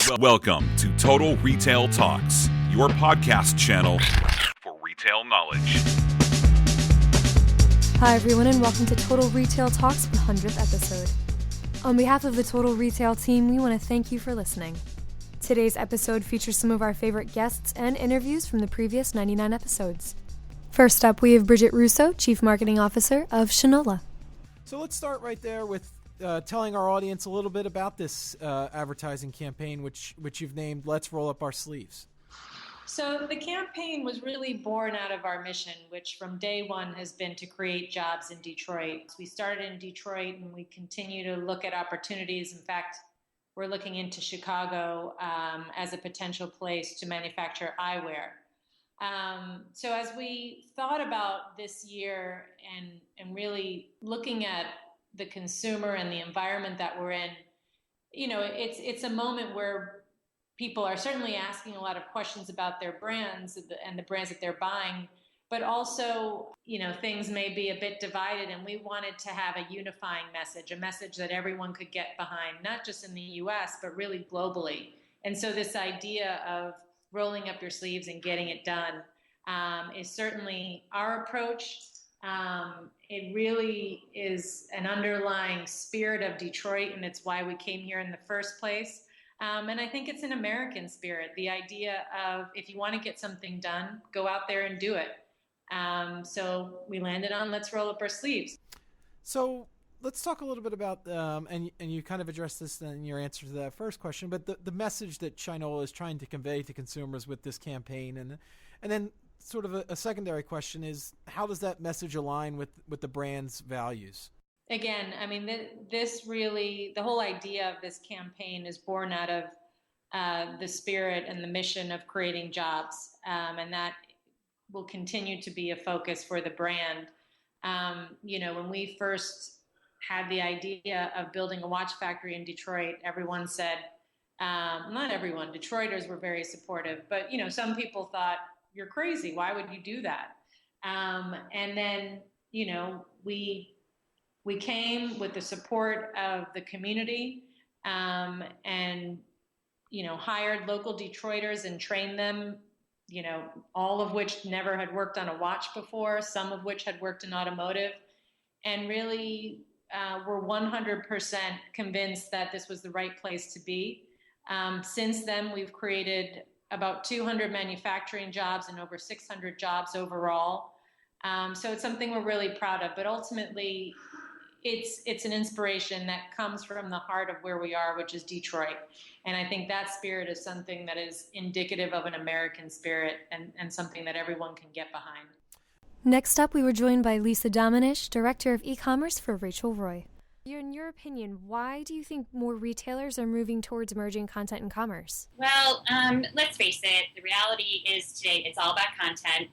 Welcome to Total Retail Talks, your podcast channel for retail knowledge. Hi everyone and welcome to Total Retail Talks 100th episode. On behalf of the Total Retail team, we want to thank you for listening. Today's episode features some of our favorite guests and interviews from the previous 99 episodes. First up, we have Bridget Russo, Chief Marketing Officer of Shinola. So let's start right there with telling our audience a little bit about this advertising campaign, which you've named Let's Roll Up Our Sleeves. So the campaign was really born out of our mission, which from day one has been to create jobs in Detroit. We started in Detroit and we continue to look at opportunities. In fact, we're looking into Chicago as a potential place to manufacture eyewear. So as we thought about this year and really looking at the consumer and the environment that we're in, you know, it's a moment where people are certainly asking a lot of questions about their brands and the brands that they're buying, but also, you know, things may be a bit divided, and we wanted to have a unifying message, a message that everyone could get behind, not just in the US, but really globally. And so this idea of rolling up your sleeves and getting it done is certainly our approach. It really is an underlying spirit of Detroit, and it's why we came here in the first place. And I think it's an American spirit, the idea of if you want to get something done, go out there and do it. So we landed on Let's Roll Up Our Sleeves. So let's talk a little bit about, and you kind of addressed this in your answer to that first question, but the message that Shinola is trying to convey to consumers with this campaign. And then sort of a secondary question is, how does that message align with the brand's values? Again, I mean, this really, the whole idea of this campaign is born out of the spirit and the mission of creating jobs, and that will continue to be a focus for the brand. You know, when we first had the idea of building a watch factory in Detroit, everyone said, not everyone, Detroiters were very supportive, but, you know, some people thought, you're crazy, why would you do that? And then, you know, we came with the support of the community and, you know, hired local Detroiters and trained them, you know, all of which never had worked on a watch before, some of which had worked in automotive, and really were 100% convinced that this was the right place to be. Since then, we've created about 200 manufacturing jobs and over 600 jobs overall. So it's something we're really proud of, but ultimately it's an inspiration that comes from the heart of where we are, which is Detroit. And I think that spirit is something that is indicative of an American spirit and something that everyone can get behind. Next up, we were joined by Lisa Dominish, Director of E-commerce for Rachel Roy. In your opinion, why do you think more retailers are moving towards merging content and commerce? Well, let's face it, the reality is today it's all about content.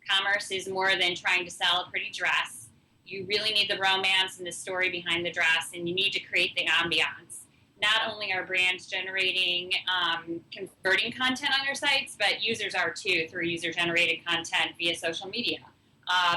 Commerce is more than trying to sell a pretty dress. You really need the romance and the story behind the dress, and you need to create the ambiance. Not only are brands generating, converting content on their sites, but users are too through user-generated content via social media.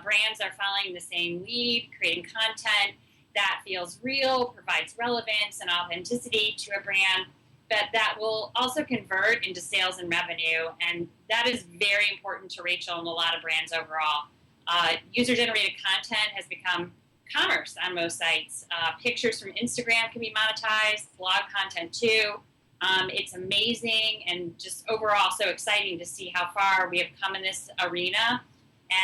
Brands are following the same lead, creating content that feels real, provides relevance and authenticity to a brand, but that will also convert into sales and revenue. And that is very important to Rachel and a lot of brands overall. User-generated content has become commerce on most sites. Pictures from Instagram can be monetized, blog content too. It's amazing and just overall so exciting to see how far we have come in this arena.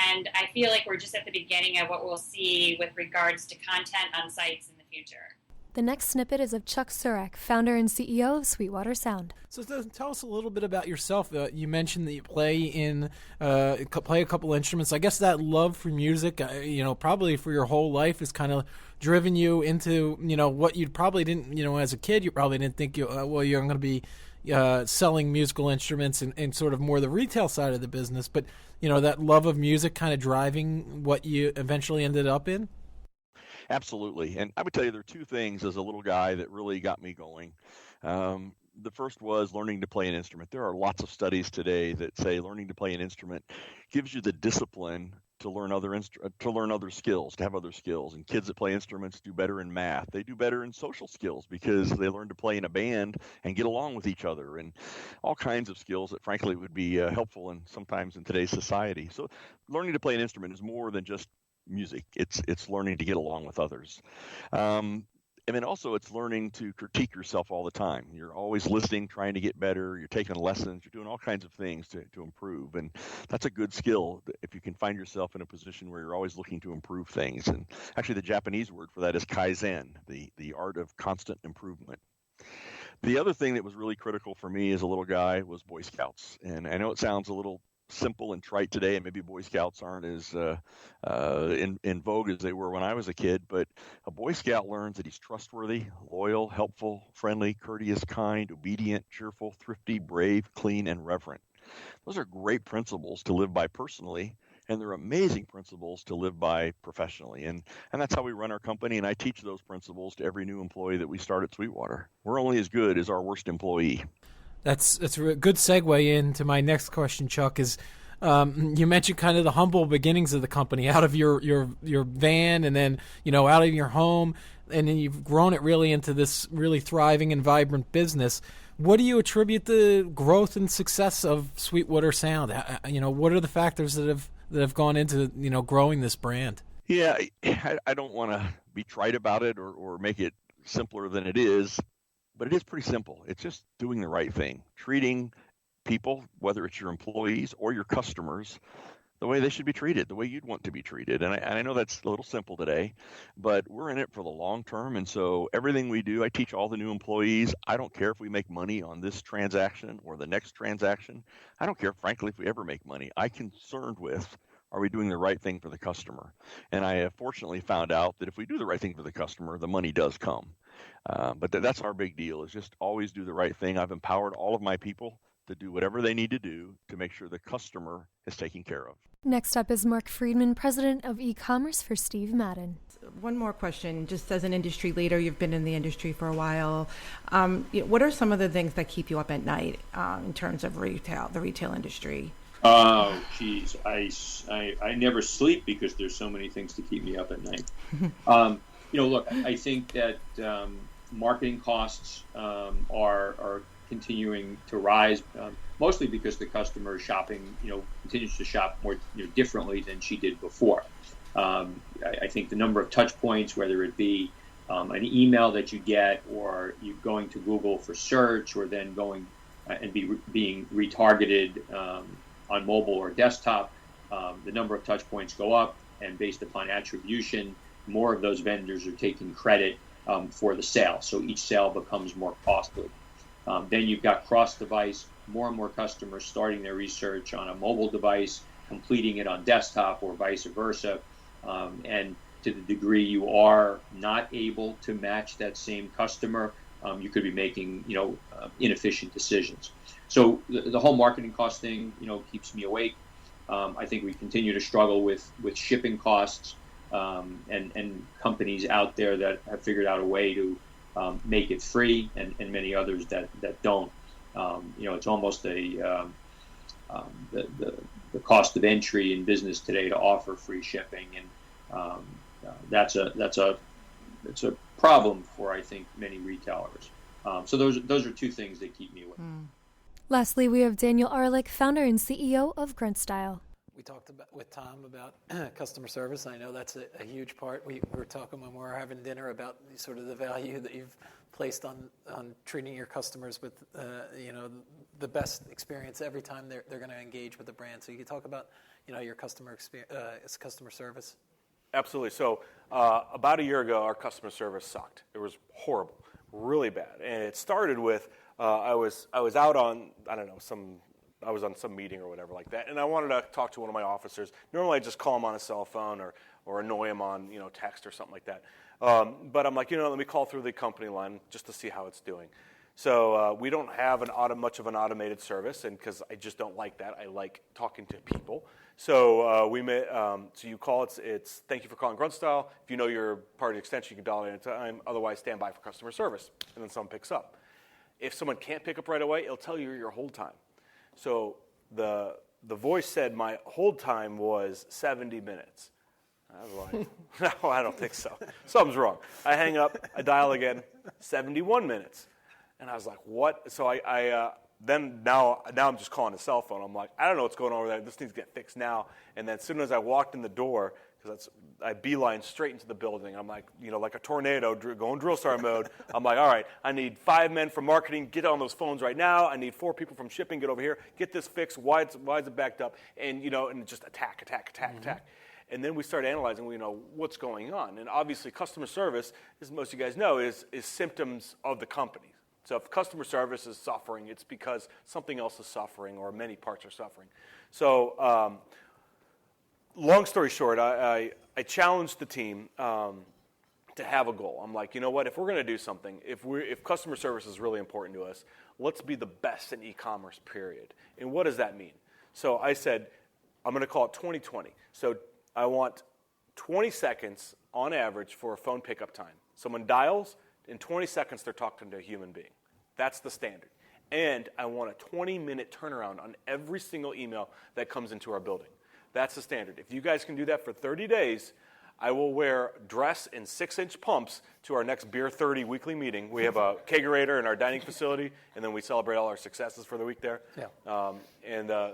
And I feel like we're just at the beginning of what we'll see with regards to content on sites in the future. The next snippet is of Chuck Surak, founder and CEO of Sweetwater Sound. So tell us a little bit about yourself. You mentioned that you play a couple instruments. I guess that love for music, you know, probably for your whole life has kind of driven you into, you know, what you probably didn't, you know, as a kid, you probably didn't think you're going to be selling musical instruments and sort of more the retail side of the business. But, you know, that love of music kind of driving what you eventually ended up in? Absolutely. And I would tell you there are two things as a little guy that really got me going. The first was learning to play an instrument. There are lots of studies today that say learning to play an instrument gives you the discipline to learn other skills, to have other skills. And kids that play instruments do better in math. They do better in social skills because they learn to play in a band and get along with each other, and all kinds of skills that frankly would be helpful in sometimes in today's society. So learning to play an instrument is more than just music. It's learning to get along with others. And then also it's learning to critique yourself all the time. You're always listening, trying to get better. You're taking lessons. You're doing all kinds of things to improve. And that's a good skill if you can find yourself in a position where you're always looking to improve things. And actually the Japanese word for that is kaizen, the art of constant improvement. The other thing that was really critical for me as a little guy was Boy Scouts. And I know it sounds a little simple and trite today, and maybe Boy Scouts aren't as in vogue as they were when I was a kid, but a Boy Scout learns that he's trustworthy, loyal, helpful, friendly, courteous, kind, obedient, cheerful, thrifty, brave, clean, and reverent. Those are great principles to live by personally, and they're amazing principles to live by professionally. And that's how we run our company, and I teach those principles to every new employee that we start at Sweetwater. We're only as good as our worst employee. That's a good segue into my next question, Chuck, is you mentioned kind of the humble beginnings of the company, out of your van and then, out of your home, and then you've grown it really into this really thriving and vibrant business. What do you attribute the growth and success of Sweetwater Sound? What are the factors that have gone into, growing this brand? Yeah, I don't want to be trite about it or make it simpler than it is. But it is pretty simple. It's just doing the right thing, treating people, whether it's your employees or your customers, the way they should be treated, the way you'd want to be treated. And I know that's a little simple today, but we're in it for the long term. And so everything we do, I teach all the new employees, I don't care if we make money on this transaction or the next transaction. I don't care, frankly, if we ever make money. I'm concerned with, are we doing the right thing for the customer? And I have fortunately found out that if we do the right thing for the customer, the money does come. But that's our big deal, is just always do the right thing. I've empowered all of my people to do whatever they need to do to make sure the customer is taken care of. Next up is Mark Friedman, President of E-commerce for Steve Madden. One more question, just as an industry leader, you've been in the industry for a while. What are some of the things that keep you up at night in terms of the retail industry? Oh, geez, I never sleep because there's so many things to keep me up at night. Look, I think that marketing costs are continuing to rise, mostly because the customer is shopping, continues to shop more differently than she did before. I think the number of touch points, whether it be an email that you get, or you going to Google for search, or then going and being retargeted on mobile or desktop, the number of touch points go up, and based upon attribution, more of those vendors are taking credit for the sale. So each sale becomes more costly. Then you've got cross-device, more and more customers starting their research on a mobile device, completing it on desktop, or vice versa. And to the degree you are not able to match that same customer, you could be making inefficient decisions. So the whole marketing cost thing keeps me awake. I think we continue to struggle with shipping costs, and companies out there that have figured out a way to make it free, and many others that don't. It's almost the cost of entry in business today to offer free shipping, and that's a problem for, I think, many retailers. So those are two things that keep me awake. Lastly, we have Daniel Arlick, founder and CEO of Grunt Style. We talked with Tom about customer service. I know that's a huge part. We were talking when we were having dinner about sort of the value that you've placed on treating your customers with the best experience every time they're going to engage with the brand. So you can talk about your customer service. Absolutely. So about a year ago, our customer service sucked. It was horrible, really bad, and it started with I was out on I was on some meeting or whatever like that, and I wanted to talk to one of my officers. Normally I just call him on a cell phone or annoy him on text or something like that. But I'm like, let me call through the company line just to see how it's doing. So we don't have much of an automated service, and because I just don't like that. I like talking to people. So so you call, it's thank you for calling Grunt Style. If you know your party extension, you can dial it anytime. Otherwise, stand by for customer service, and then someone picks up. If someone can't pick up right away, it'll tell you your hold time. So the the voice said my hold time was 70 minutes. I was like, no, I don't think so. Something's wrong. I hang up, I dial again, 71 minutes. And I was like, what? So then now I'm just calling a cell phone. I'm like, I don't know what's going on over there. This needs to get fixed now. And then as soon as I walked in the door, because I beeline straight into the building. I'm like, like a tornado going drill sergeant mode. I'm like, all right, I need 5 men from marketing. Get on those phones right now. I need 4 people from shipping. Get over here. Get this fixed. Why is it backed up? And and just attack. And then we start analyzing, what's going on. And obviously, customer service, as most of you guys know, is symptoms of the company. So if customer service is suffering, it's because something else is suffering or many parts are suffering. So long story short, I challenged the team to have a goal. I'm like, you know what? If we're going to do something, if customer service is really important to us, let's be the best in e-commerce, period. And what does that mean? So I said, I'm going to call it 2020. So I want 20 seconds on average for a phone pickup time. Someone dials, in 20 seconds they're talking to a human being. That's the standard. And I want a 20-minute turnaround on every single email that comes into our building. That's the standard. If you guys can do that for 30 days, I will wear dress in 6-inch pumps to our next Beer 30 weekly meeting. We have a kegerator in our dining facility, and then we celebrate all our successes for the week there. Yeah.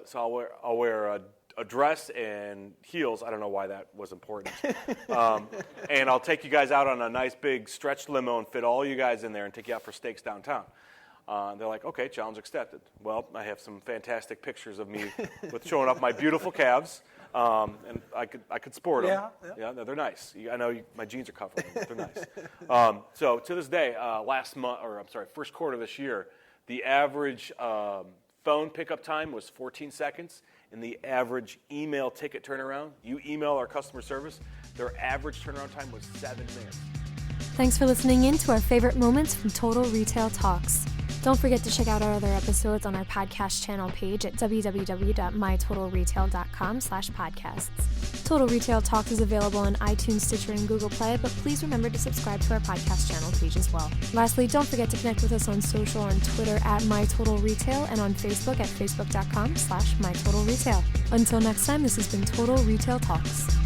So I'll wear a dress and heels. I don't know why that was important. And I'll take you guys out on a nice big stretched limo and fit all you guys in there and take you out for steaks downtown. They're like, okay, challenge accepted. Well, I have some fantastic pictures of me with showing off my beautiful calves, and I could sport them. Yeah, they're nice. I know my jeans are covering them, but they're nice. So to this day, first quarter of this year, the average phone pickup time was 14 seconds, and the average email ticket turnaround, you email our customer service, their average turnaround time was 7 minutes. Thanks for listening in to our favorite moments from Total Retail Talks. Don't forget to check out our other episodes on our podcast channel page at www.mytotalretail.com/podcasts. Total Retail Talks is available on iTunes, Stitcher, and Google Play, but please remember to subscribe to our podcast channel page as well. Lastly, don't forget to connect with us on social on Twitter at MyTotalRetail and on Facebook at facebook.com/MyTotalRetail. Until next time, this has been Total Retail Talks.